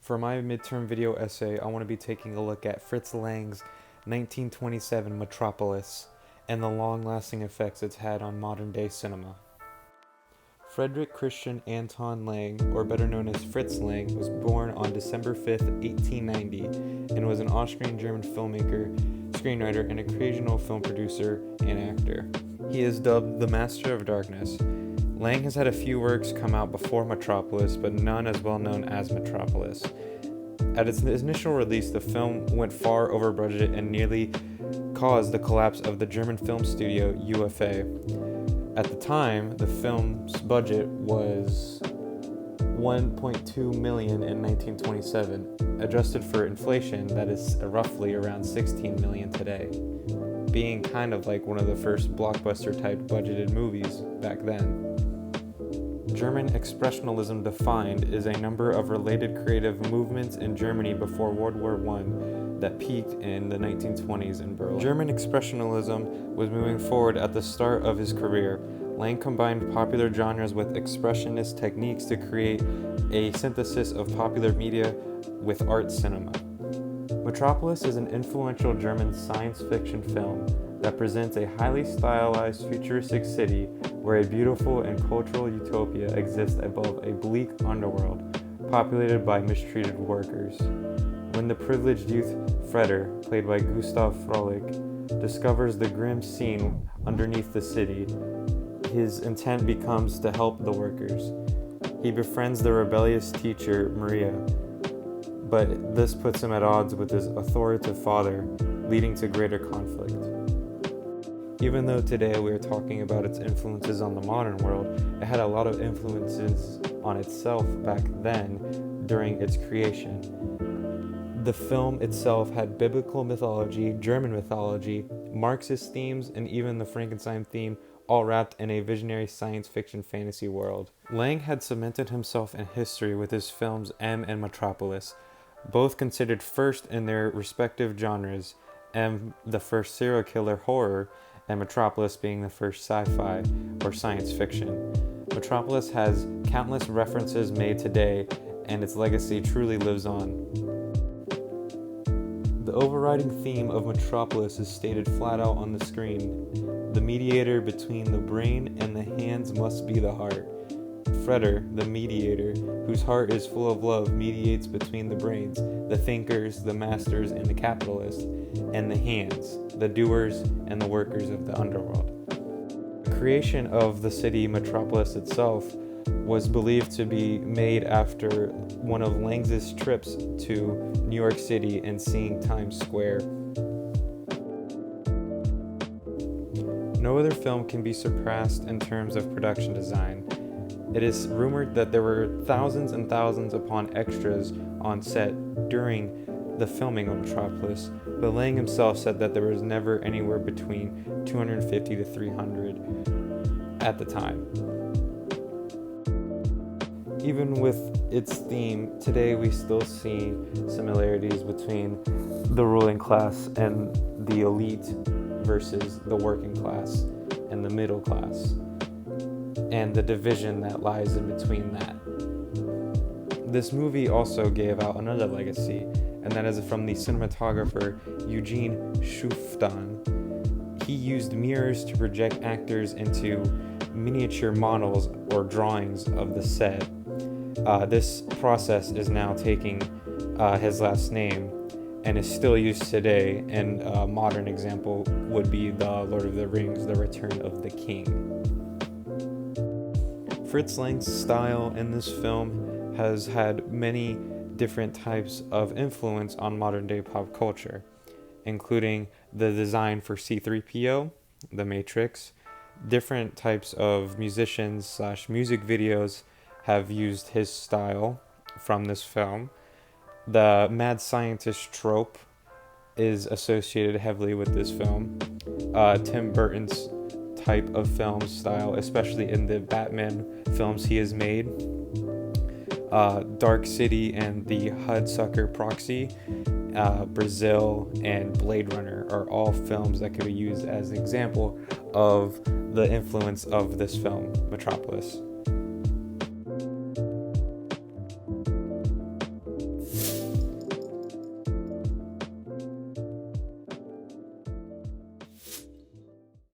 For my midterm video essay, I want to be taking a look at Fritz Lang's 1927 Metropolis and the long-lasting effects it's had on modern-day cinema. Frederick Christian Anton Lang, or better known as Fritz Lang, was born on December 5, 1890, and was an Austrian-German filmmaker, screenwriter, and occasional film producer and actor. He is dubbed the Master of Darkness. Lang has had a few works come out before Metropolis, but none as well known as Metropolis. At its initial release, the film went far over budget and nearly caused the collapse of the German film studio UFA. At the time, the film's budget was $1.2 million in 1927. Adjusted for inflation, that is roughly around $16 million today, being kind of like one of the first blockbuster-type budgeted movies back then. German Expressionism defined is a number of related creative movements in Germany before World War I that peaked in the 1920s in Berlin. German Expressionism was moving forward at the start of his career. Lang combined popular genres with expressionist techniques to create a synthesis of popular media with art cinema. Metropolis is an influential German science fiction film that presents a highly stylized futuristic city where a beautiful and cultural utopia exists above a bleak underworld populated by mistreated workers. When the privileged youth Freder, played by Gustav Froelich, discovers the grim scene underneath the city, his intent becomes to help the workers. He befriends the rebellious teacher, Maria, but this puts him at odds with his authoritative father, leading to greater conflict. Even though today we are talking about its influences on the modern world, it had a lot of influences on itself back then during its creation. The film itself had biblical mythology, German mythology, Marxist themes, and even the Frankenstein theme, all wrapped in a visionary science fiction fantasy world. Lang had cemented himself in history with his films M and Metropolis, both considered first in their respective genres, M the first serial killer horror, and Metropolis being the first sci-fi or science fiction. Metropolis has countless references made today, and its legacy truly lives on. The overriding theme of Metropolis is stated flat out on the screen. The mediator between the brain and the hands must be the heart. Freder, the mediator, whose heart is full of love, mediates between the brains, the thinkers, the masters, and the capitalists, and the hands, the doers and the workers of the underworld. The creation of the city Metropolis itself was believed to be made after one of Lang's trips to New York City and seeing Times Square. No other film can be surpassed in terms of production design. It is rumored that there were thousands and thousands upon extras on set during the filming of Metropolis, but Lang himself said that there was never anywhere between 250 to 300 at the time. Even with its theme, today we still see similarities between the ruling class and the elite versus the working class and the middle class, and the division that lies in between that. This movie also gave out another legacy, and that is from the cinematographer Eugene Shuftan. He used mirrors to project actors into miniature models or drawings of the set. This process is now taking his last name and is still used today, and a modern example would be the Lord of the Rings, The Return of the King. Fritz Lang's style in this film has had many different types of influence on modern-day pop culture, including the design for C-3PO, The Matrix. Different types of musicians / music videos have used his style from this film. The mad scientist trope is associated heavily with this film. Tim Burton's type of film style, especially in the Batman films he has made. Dark City and the Hudsucker Proxy, Brazil, and Blade Runner are all films that could be used as an example of the influence of this film, Metropolis.